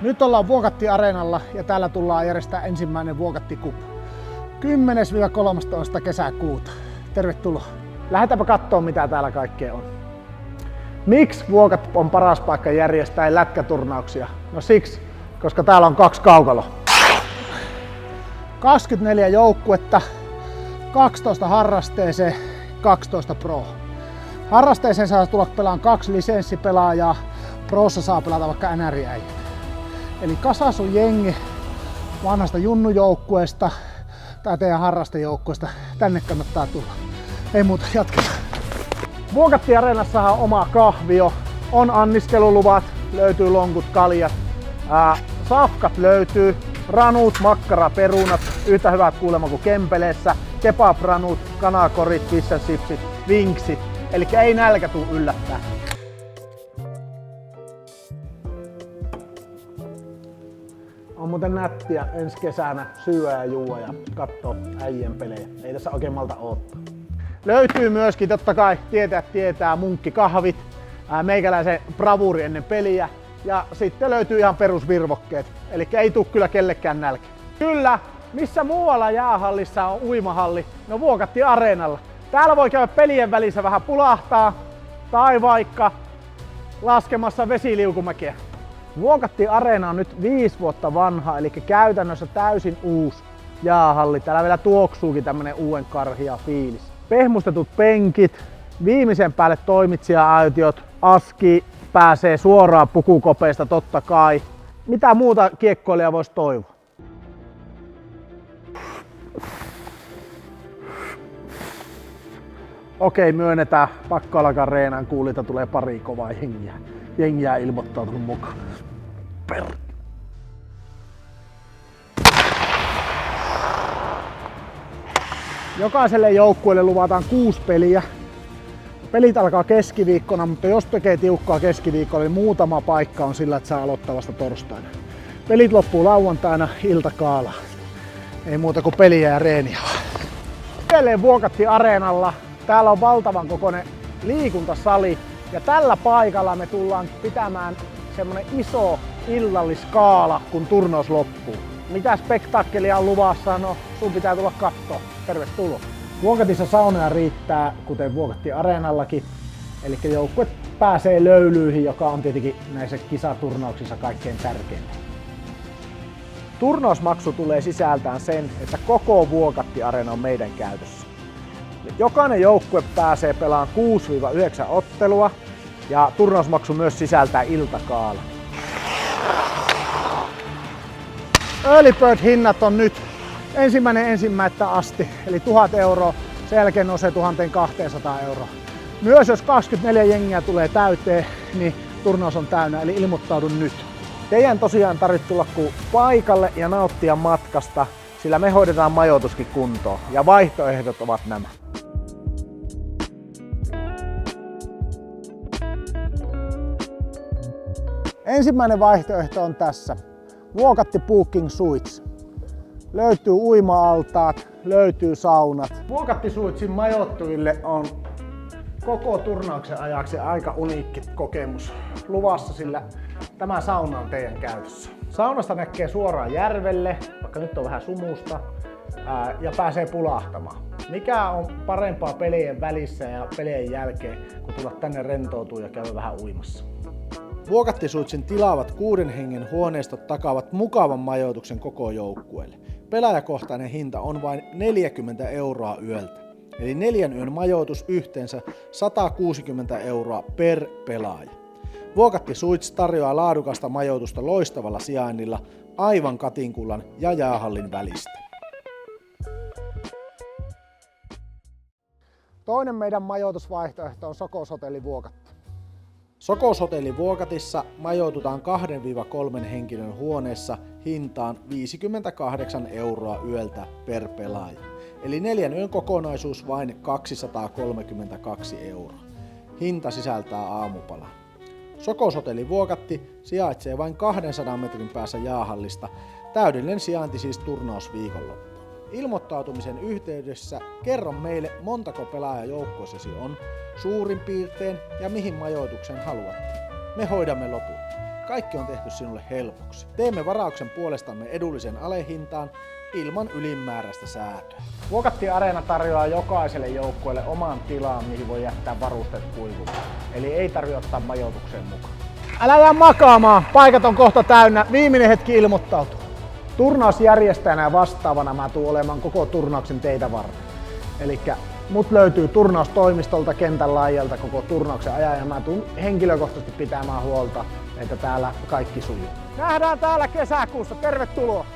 Nyt ollaan Vuokatti Areenalla ja täällä tullaan järjestää ensimmäinen Vuokatti Cup 10-13 kesäkuuta. Tervetuloa. Lähdetäänpä kattoo mitä täällä kaikkea on. Miksi Vuokatti on paras paikka järjestää lätkäturnauksia? No siksi, koska täällä on 2 kaukaloa. 24 joukkuetta, 12 harrasteeseen, 12 pro. Harrasteeseen saa tulla pelaamaan 2 lisenssipelaajaa, prossa saa pelata vaikka NR-äijät. Eli kasa sun jengi vanhasta junnujoukkueesta tai teidän harrastejoukkueesta, tänne kannattaa tulla. Ei muuta, jatketaan. Vuokatti Areenassahan on oma kahvio, on anniskeluluvat, löytyy lonkut, kaljat, safkat löytyy, ranut, makkara, perunat, yhtä hyvät kuulemma kuin Kempeleessä, kebab-ranut, kanakorit, fish and chipsit, vinksit, eli ei nälkä tuu yllättää. On muuten nättiä ensi kesänä syödä ja juua ja kattoo äijien pelejä. Ei tässä oikein malta odottaa. Löytyy myöskin totta kai tietää munkkikahvit, meikäläisen bravuri ennen peliä ja sitten löytyy ihan perusvirvokkeet. Eli ei tuu kyllä kellekään nälkä. Kyllä, missä muualla jäähallissa on uimahalli? No Vuokatti Areenalla. Täällä voi käydä pelien välissä vähän pulahtaa tai vaikka laskemassa vesiliukumäkeä. Vuokatti Areena on nyt 5 vuotta vanha, eli käytännössä täysin uusi jäähalli. Täällä vielä tuoksuukin tämmönen uuden karhia fiilis. Pehmustetut penkit, viimeisen päälle toimitsija-aitiot, aski pääsee suoraan pukukopeista totta kai. Mitä muuta kiekkoilija voisi toivoa? Okei, myönnetään, pakko alkaa reenaan, kuulita tulee pari kovaa jengiä. Jengiä ilmoittautunut mukaan. Jokaiselle joukkueelle luvataan 6 peliä. Pelit alkaa keskiviikkona, mutta jos tekee tiukkaa keskiviikkoa, niin muutama paikka on sillä, että saa aloittaa vasta torstaina. Pelit loppuu lauantaina, iltakaala. Ei muuta kuin peliä ja reeniä. Edelleen Vuokatti Areenalla. Täällä on valtavan kokoinen liikuntasali. Ja tällä paikalla me tullaan pitämään semmonen iso illalliskaala, kun turnaus loppuu. Mitä spektaakkelia on luvassa? No, sun pitää tulla kattoo. Tervetuloa. Vuokatissa saunoja riittää, kuten Vuokatti Areenallakin. Eli joukkue pääsee löylyihin, joka on tietenkin näissä kisaturnauksissa kaikkein tärkeintä. Turnausmaksu tulee sisältämään sen, että koko Vuokatti Areena on meidän käytössä. Jokainen joukkue pääsee pelaamaan 6-9 ottelua ja turnausmaksu myös sisältää iltakaala. Early Bird hinnat on nyt 1.1. asti, eli 1 000 euroa, sen jälkeen nousee 1200 euroa. Myös jos 24 jengiä tulee täyteen, niin turnaus on täynnä, eli ilmoittaudu nyt. Teidän tosiaan tarvitsee tulla paikalle ja nauttia matkasta, sillä me hoidetaan majoituskin kuntoon ja vaihtoehdot ovat nämä. Ensimmäinen vaihtoehto on tässä. Vuokatti Booking Suites. Löytyy uima-altaat, löytyy saunat. Vuokatti Suitesin majoittujille on koko turnauksen ajaksi aika uniikki kokemus luvassa, sillä tämä sauna on teidän käytössä. Saunasta näkee suoraan järvelle, vaikka nyt on vähän sumusta, ja pääsee pulahtamaan. Mikä on parempaa pelien välissä ja pelien jälkeen, kun tulla tänne rentoutua ja käydä vähän uimassa? Vuokatti Suitesin tilaavat 6 hengen huoneistot takaavat mukavan majoituksen koko joukkueelle. Pelaajakohtainen hinta on vain 40 euroa yöltä. Eli 4 yön majoitus yhteensä 160 euroa per pelaaja. Vuokatti Suites tarjoaa laadukasta majoitusta loistavalla sijainnilla aivan Katinkullan ja jäähallin välistä. Toinen meidän majoitusvaihtoehto on Sokos Hotelli Vuokatti. Sokos Hotelli Vuokatissa majoitutaan 2-3 henkilön huoneessa hintaan 58 euroa yöltä per pelaaja. Eli 4 yön kokonaisuus vain 232 euroa. Hinta sisältää aamupalan. Sokos Hotelli Vuokatti sijaitsee vain 200 metrin päässä jäähallista. Täydellinen sijainti siis turnausviikonloppu. Ilmoittautumisen yhteydessä kerro meille, montako pelaajajoukkueesi on suurin piirtein ja mihin majoituksen haluatte. Me hoidamme lopun. Kaikki on tehty sinulle helpoksi. Teemme varauksen puolestamme edulliseen alehintaan ilman ylimääräistä säätöä. Vuokatti Areena tarjoaa jokaiselle joukkueelle oman tilaan, mihin voi jättää varusteet kuivumaan. Eli ei tarvitse ottaa majoitukseen mukaan. Älä jää makaamaan, paikat on kohta täynnä, viimeinen hetki ilmoittautua. Turnausjärjestäjänä ja vastaavana mä tuun olemaan koko turnauksen teitä varten. Elikkä mut löytyy turnaustoimistolta, kentän laajalta koko turnauksen ajan ja mä tuun henkilökohtaisesti pitämään huolta, että täällä kaikki sujuu. Nähdään täällä kesäkuussa, tervetuloa!